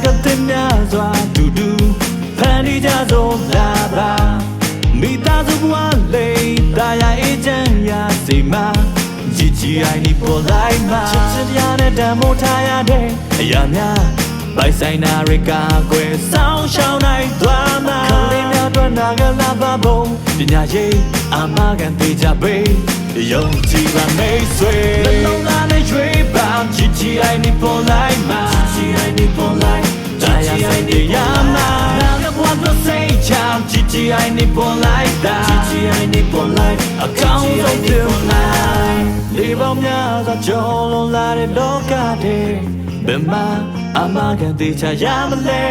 ဂတ်တင်များစွာတူတူဖန်တီးကြဆုံးလာပါမိသားစုဘဝလေးတာယာအေးချမ်းရာစီမှာGGI နီပေါ်လိုက်မှာချစ်ချစ်တရားနဲ့တန်ဖိုးထားရတဲ့အရာများပိုင်ဆိုင်နာရကာကွယ်ဆောင်ရှောင်းနိုင်သွားမှာခလေးများအတွက်နာဂလာပါဘုံပညာရေးအာမခံသေးကြပေးယုံကြည်ပါမိတ်ဆွေနှလုံးသားနဲ့ရွေးပါ GGI နီပေါ်လိုက်မှာ GGI နီပေါ်လိုက်တရားစိတ်ရမှာနာဂဘဝတို့စိတ်ချမ်း GGI နီပေါ်လိုက်တာ GGI နီပေါ်လိုက်အကောင်းဆုံးပြုလိုက်လေပေါင်းများစွာကျော်လွန်လာတဲ့လောကထဲဘယ်မှာအာမခံသေးချရမလဲ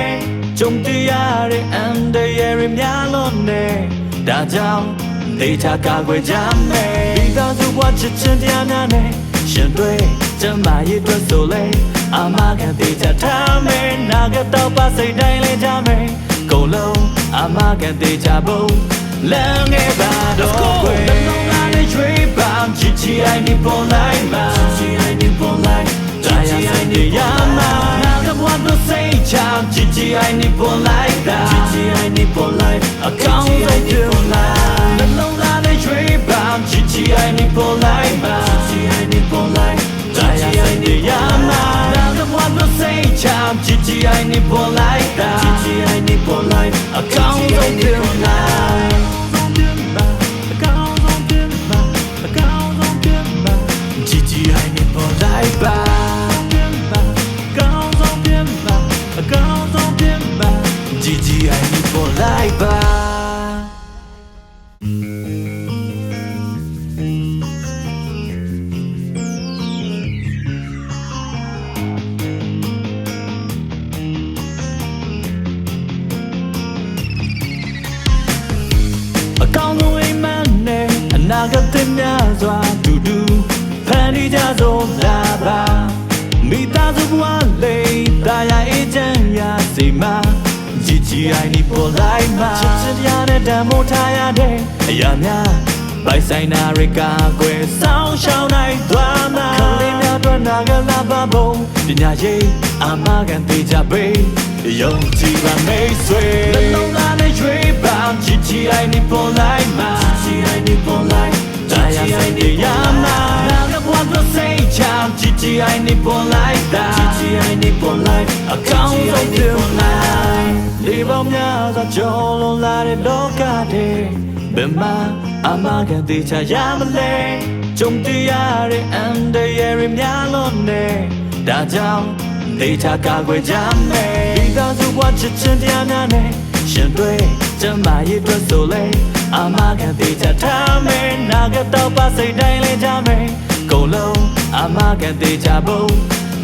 ကြုံတရားရဲ့အန်တရရများလို့နေဒါကြောင့်ဒေတာကာကွယ်ကြမယ်ဒီသားစုဘဝချစ်ချင်းတရားများနဲ့ရှင်တွေ့ကျမရဲ့အတွက်ဆိုလေအာမခံသေးချထားမယ်နာဂတ်တော့ပါစိတ်တိုင်းလဲကြမယ်ကုန်လုံးအာမခံသေးချဖို့လမ်းငယ်ပါတော့ကွယ်နှလုံးသားနဲ့ရွှေ့ပါ GGI နီပေါ်လိုက်မှာ GGI နီပေါ်လိုက်GGI နီရမှာနာဂတ်ဘဝတို့စိတ်ချမ်း GGI နီပေါ်လိုက်တာ GGI နီပေါ်လိုက်အကောင်းဆုံးပြုလိုက်နှလုံးသားနဲ့ရွှေ့ပါ GGI နီပေါ်လိုက်မှာ GGI နီပေါ်လိုက်GGI နီရမှာနာဂတ်ဘဝတို့စိတ်ချမ်း GGI နီပေါ်လိုက်တာ GGI နီပေါ်လိုက်အကောင်းဆုံးပြုလိုက်GGI နီပေါ်လိုက်ပါGGI နီပေါ်လိုက်ပါအကောင်းဆုံးအိမ်မက်နဲ့အနာဂတ်တင်များစွာတူတူဖန်တီးကြဆုံးလာပါမိသားစုဘဝလေးတာယာအေးချမ်းရာစီမှာGGI နီပေါ်လိုက်မှာချစ်ချစ်တရားနဲ့တန်ဖိုးထားရတဲ့အရာများပိုင်ဆိုင်နာရကာကွယ်ဆောင်ရှောင်းနိုင်သွားမှာခလေးများအတွက်နာဂလာပါဘုံပညာရေးအာမခံသေးကြပေးယုံကြည်ပါမိတ်ဆွေနှလုံးသားနဲ့ရွှေ့ပါ GGI နီပေါ်လိုက်မှာ GGI နီပေါ်လိုက်တရားစိတ်ရမှာနာဂဘဝတို့စိတ်ချမ်း GGI နီပေါ်လိုက်တာ GGI နီပေါ်လိုက်အကောင်းဆုံးပြုလိုက်လေပေါင်းများစွာကျော်လွန်လာတဲ့လောကထဲဘယ်မှာအာမခံသေးချရမလဲကြုံတရားရဲ့အန်တရရများလို့နေဒါကြောင့်ဒေတာကာကွယ်ကြမယ်ဒီသားစုဘဝချစ်ချင်းတရားများနဲ့ရှင်တွေ့ကျမရဲ့အတွက်ဆိုလေအာမခံသေးချထားမယ်နာဂတ်တော့ပါစိတ်တိုင်းလဲကြမယ်ကုန်လုံးအာမခံသေးချဖို့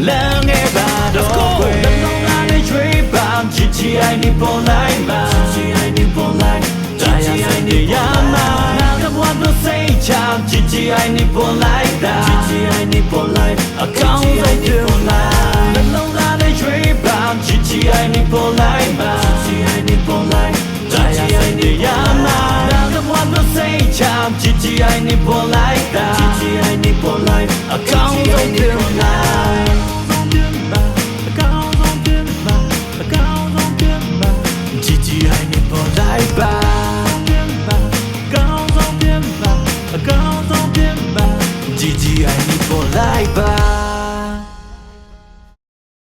လမ်းငယ်ပါတော့ကွယ်နှလုံးသားနဲ့ရွှေ့ပါ GGI နီပေါ်လိုက်မှာ GGI နီပေါ်လိုက်GGI နီရမှာနာဂတ်ဘဝတို့စိတ်ချမ်း GGI နီပေါ်လိုက်တာ GGI နီပေါ်လိုက်အကောင်းဆုံးပြုလိုက်နှလုံးသားနဲ့ရွှေ့ပါ GGI နီပေါ်လိုက်မှာ GGI နီပေါ်လိုက်GGI နီရမှာနာဂတ်ဘဝတို့စိတ်ချမ်း GGI နီပေါ်လိုက်တာ GGI နီပေါ်လိုက်အကောင်းဆုံးပြုလိုက်GGI နီပေါ်လိုက်ပါGGI နီပေါ်လိုက်ပါ